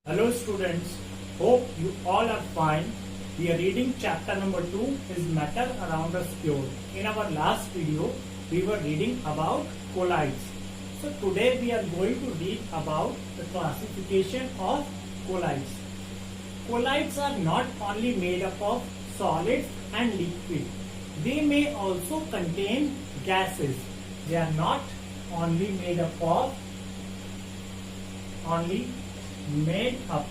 Hello students, hope you all are fine. We are reading chapter number 2 is matter around us pure. In our last video, we were reading about colloids. So today we are going to read about the classification of colloids. Colloids are not only made up of solids and liquid. They may also contain gases. They are not only made up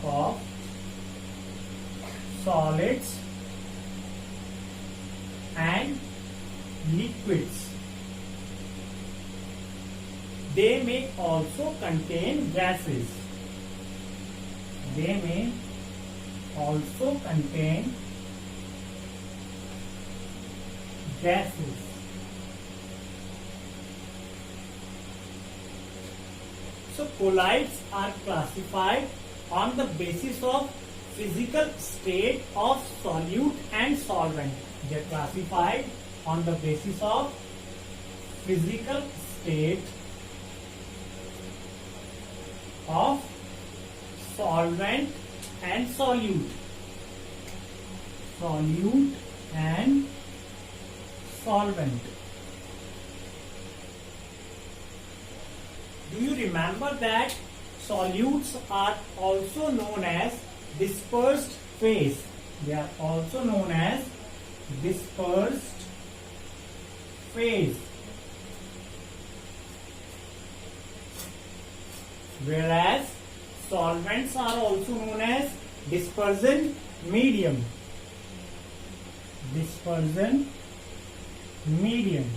of solids and liquids. They may also contain gases. They may also contain gases. So colloids are classified on the basis of physical state of solute and solvent. They are classified on the basis of physical state of solvent and solute. Solute and solvent. Do you remember that solutes are also known as dispersed phase? They are also known as dispersed phase. Whereas solvents are also known as dispersion medium. Dispersion medium.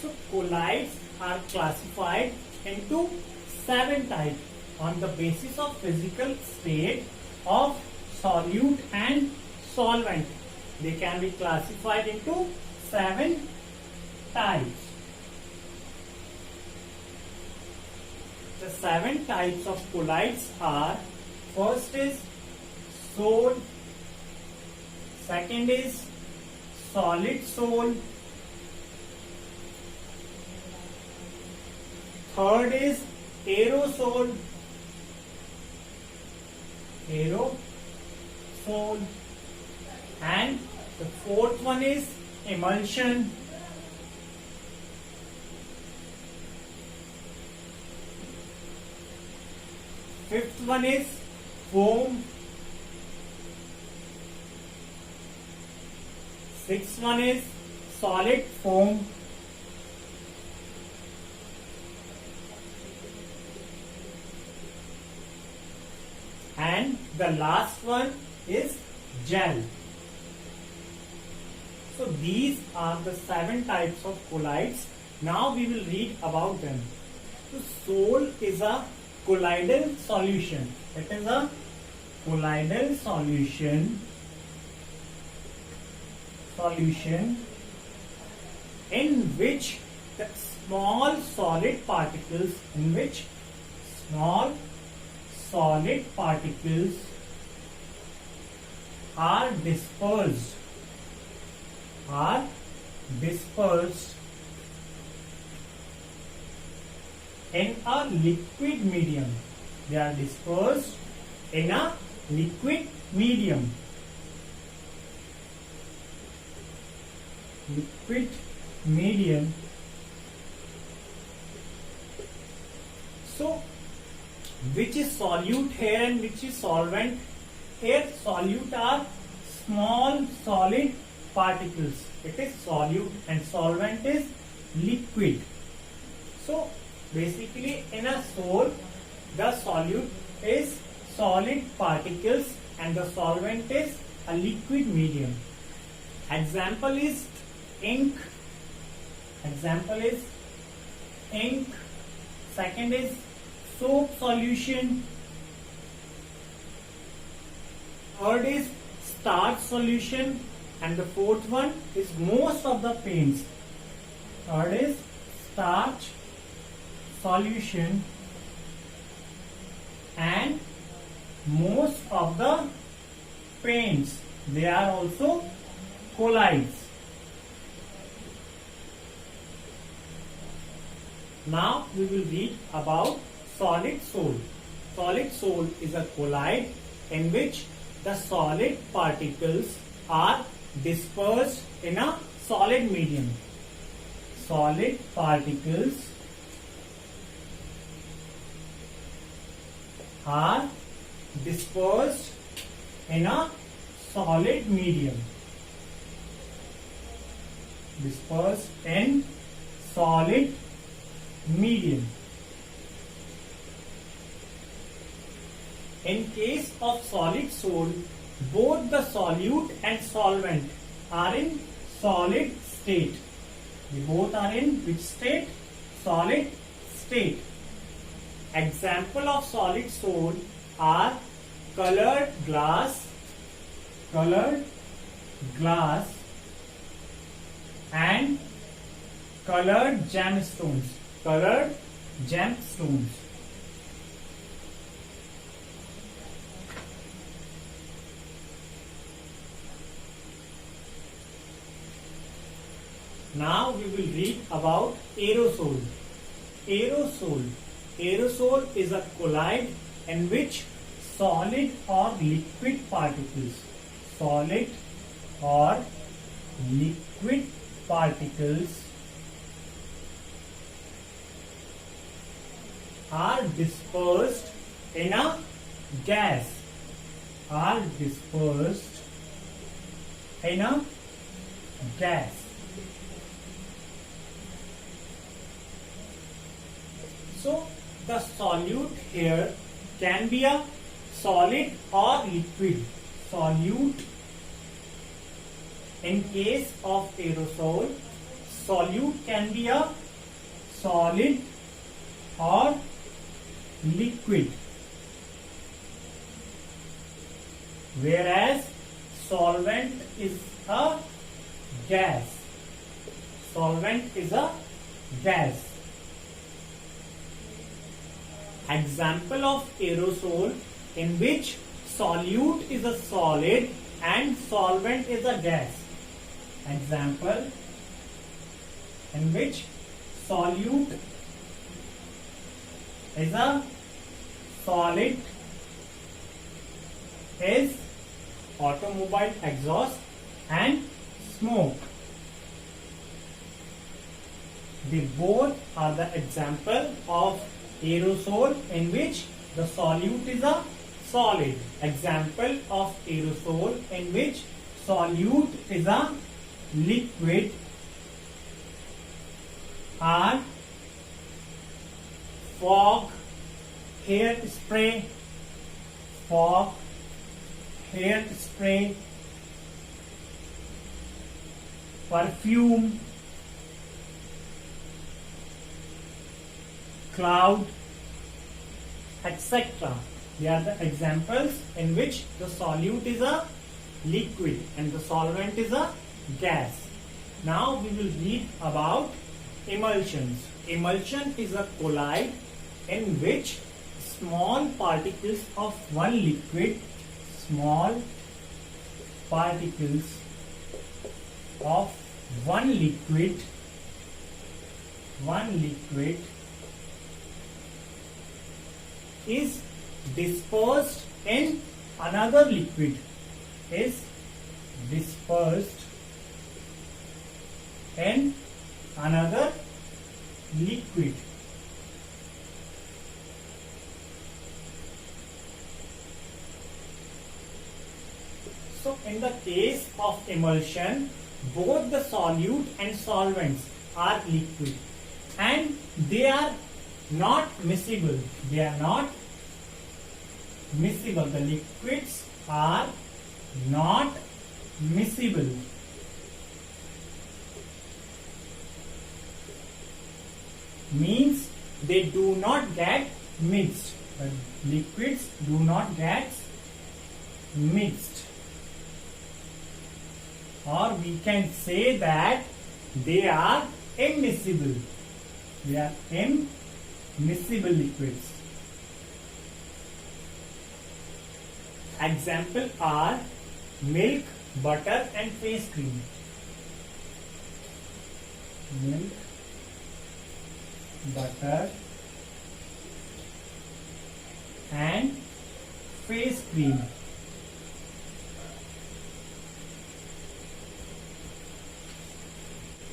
So colloids are classified into 7 types on the basis of physical state of solute and solvent. They can be classified into 7 types. The 7 types of colloids are: first is sol, second is solid sol, third is aerosol, and the fourth one is emulsion. Fifth one is foam. Sixth one is solid foam. And the last one is gel. So these are the 7 types of colloids. Now we will read about them. So sol is a colloidal solution. It is a colloidal solution in which the small solid particles are dispersed in a liquid medium. They are dispersed in a liquid medium. Liquid medium. So which is solute here and which is solvent? Here solute are small solid particles. It is solute and solvent is liquid. So basically in a sol, the solute is solid particles and the solvent is a liquid medium. Example is ink. Second is soap solution. Third is starch solution, and the fourth one is most of the paints. Third is starch solution and most of the paints. They are also colloids. Now we will read about solid soul. Solid soul is a colloid in which the solid particles are dispersed in a solid medium. Solid particles are dispersed in a solid medium. Dispersed in solid medium. In case of solid soul, both the solute and solvent are in solid state. They both are in which state? Solid state. Example of solid soul are colored glass and colored gemstones. Colored gemstones. Now we will read about aerosol. Aerosol is a colloid in which solid or liquid particles are dispersed in a gas. So the solute here can be a solid or liquid. Solute in case of aerosol, solute can be a solid or liquid, whereas solvent is a gas. Example of aerosol in which solute is a solid and solvent is a gas. Example in which solute is a solid is automobile exhaust and smoke. They both are the example of aerosol in which the solute is a solid. Example of aerosol in which solute is a liquid are fog, hairspray, perfume, cloud, etc. They are the examples in which the solute is a liquid and the solvent is a gas. Now we will read about emulsions. Emulsion is a colloid in which small particles of one liquid is dispersed in another liquid. So in the case of emulsion, both the solute and solvents are liquid and they are not miscible. The liquids are not miscible. Means they do not get mixed. The liquids do not get mixed. Or we can say that they are immiscible. They are immiscible liquids. Example are milk, butter and face cream. Milk, butter and face cream.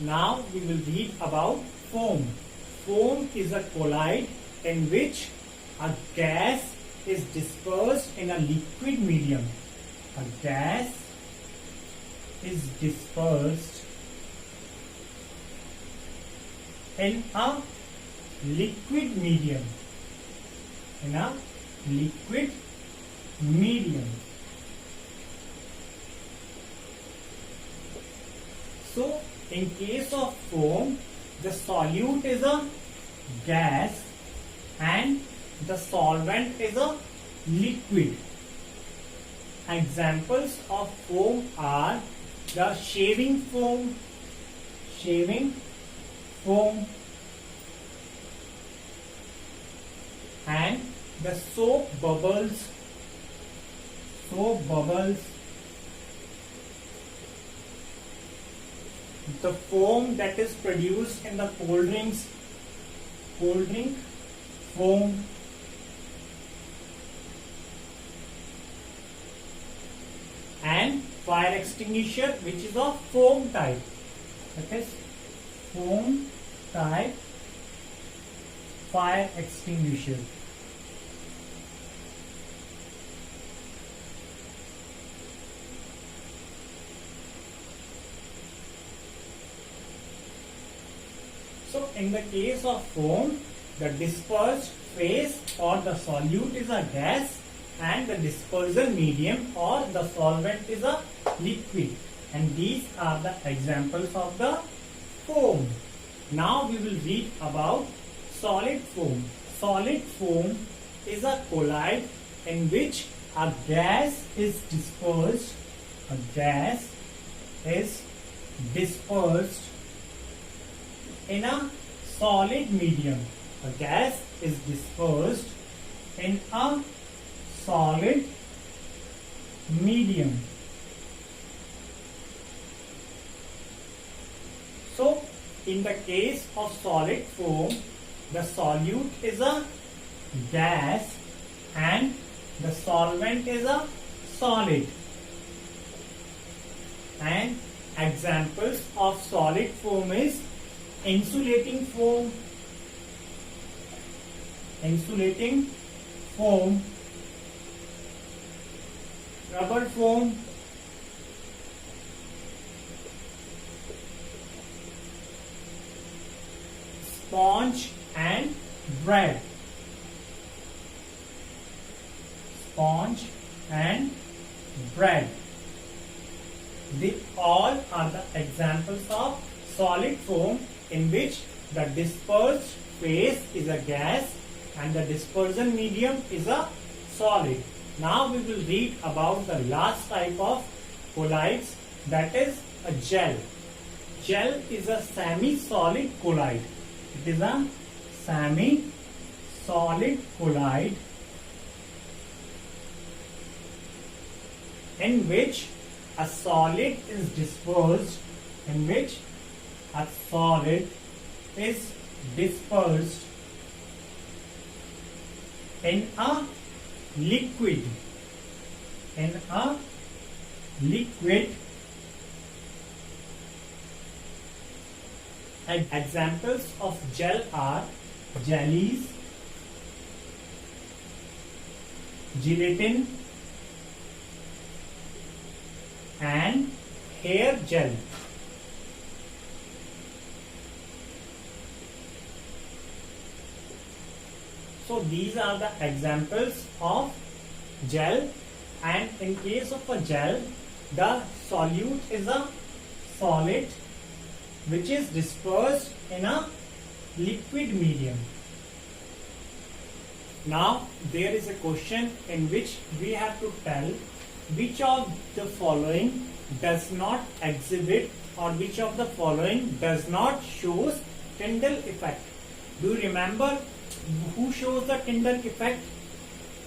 Now we will read about foam. Foam is a colloid in which a gas is dispersed in a liquid medium. A gas is dispersed in a liquid medium. In a liquid medium. So, in case of foam, the solute is a gas and the solvent is a liquid. Examples of foam are the shaving foam, and the soap bubbles, the foam that is produced in the cold drink foam, and fire extinguisher, which is of foam type. That is foam type fire extinguisher. So in the case of foam, the dispersed phase or the solute is a gas and the dispersal medium or the solvent is a liquid, and these are the examples of the foam. Now we will read about solid foam. Solid foam is a colloid in which a gas is dispersed. A gas is dispersed in a solid medium. A gas is dispersed in a solid medium. So, in the case of solid foam, the solute is a gas and the solvent is a solid. And examples of solid foam is insulating foam, rubber foam, sponge and bread. Sponge and bread. They all are the examples of solid foam in which the dispersed phase is a gas and the dispersion medium is a solid. Now we will read about the last type of colloids, that is a gel. Gel is a semi-solid colloid. It is a semi-solid colloid in which a solid is dispersed, in a liquid. Examples of gel are jellies, gelatin, and hair gel. So these are the examples of gel, and in case of a gel, the solute is a solid which is dispersed in a liquid medium. Now there is a question in which we have to tell which of the following does not exhibit or which of the following does not shows Tyndall effect. Do you remember who shows the Tyndall effect?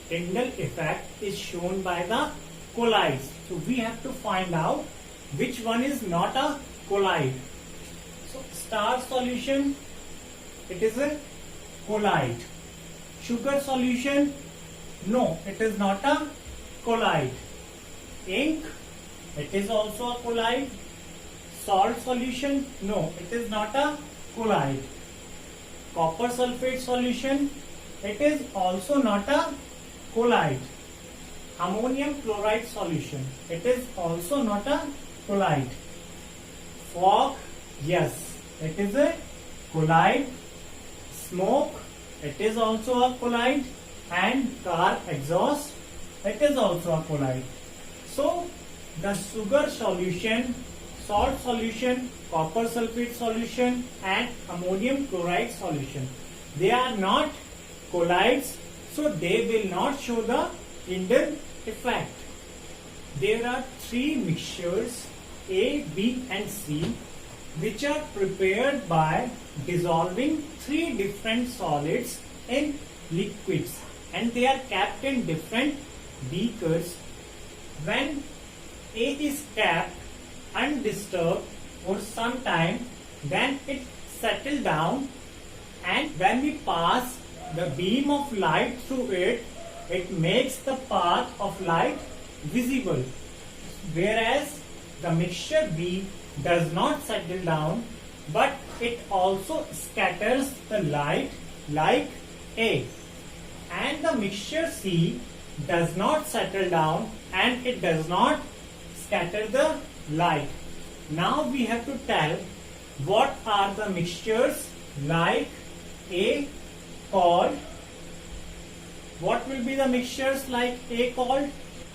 Tyndall effect is shown by the colloids. So we have to find out which one is not a colloid. So star solution, it is a colloid. Sugar solution, no, it is not a colloid. Ink, it is also a colloid. Salt solution, no, it is not a colloid. Copper sulfate solution, it is also not a colloid. Ammonium chloride solution, it is also not a colloid. Fog, yes, it is a colloid. Smoke, it is also a colloid. And car exhaust, it is also a colloid. So the sugar solution, salt solution, copper sulfate solution and ammonium chloride solution, they are not colloids, so they will not show the Tyndall effect. There are three mixtures A, B and C which are prepared by dissolving three different solids in liquids, and they are kept in different beakers. When A is kept undisturbed for some time, then it settles down, and when we pass the beam of light through it, it makes the path of light visible. Whereas the mixture B does not settle down, but it also scatters the light like A. And the mixture C does not settle down and it does not scatter the light. Now we have to tell what are the mixtures like A called. What will be the mixtures like A called?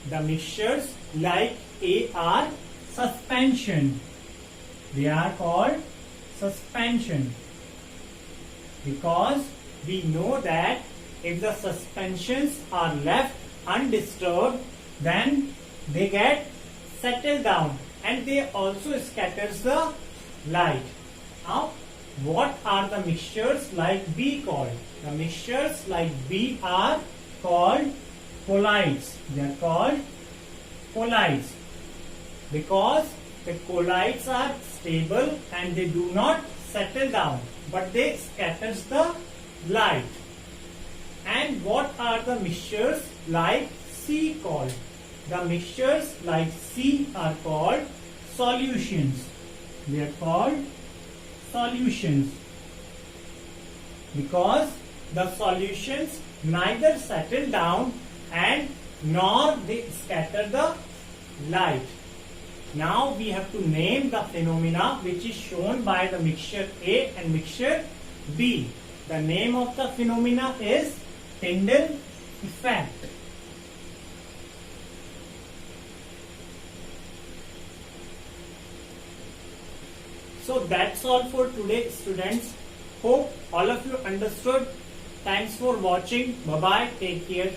The mixtures like A are suspension. They are called suspension because we know that if the suspensions are left undisturbed, then they get settled down and they also scatters the light. Now, what are the mixtures like B called? The mixtures like B are called colloids. They are called colloids because the colloids are stable and they do not settle down, but they scatters the light. And what are the mixtures like C called? The mixtures like C are called solutions. They are called solutions because the solutions neither settle down and nor they scatter the light. Now we have to name the phenomena which is shown by the mixture A and mixture B. The name of the phenomena is Tyndall effect. So that's all for today, students. Hope all of you understood. Thanks for watching. Bye bye. Take care.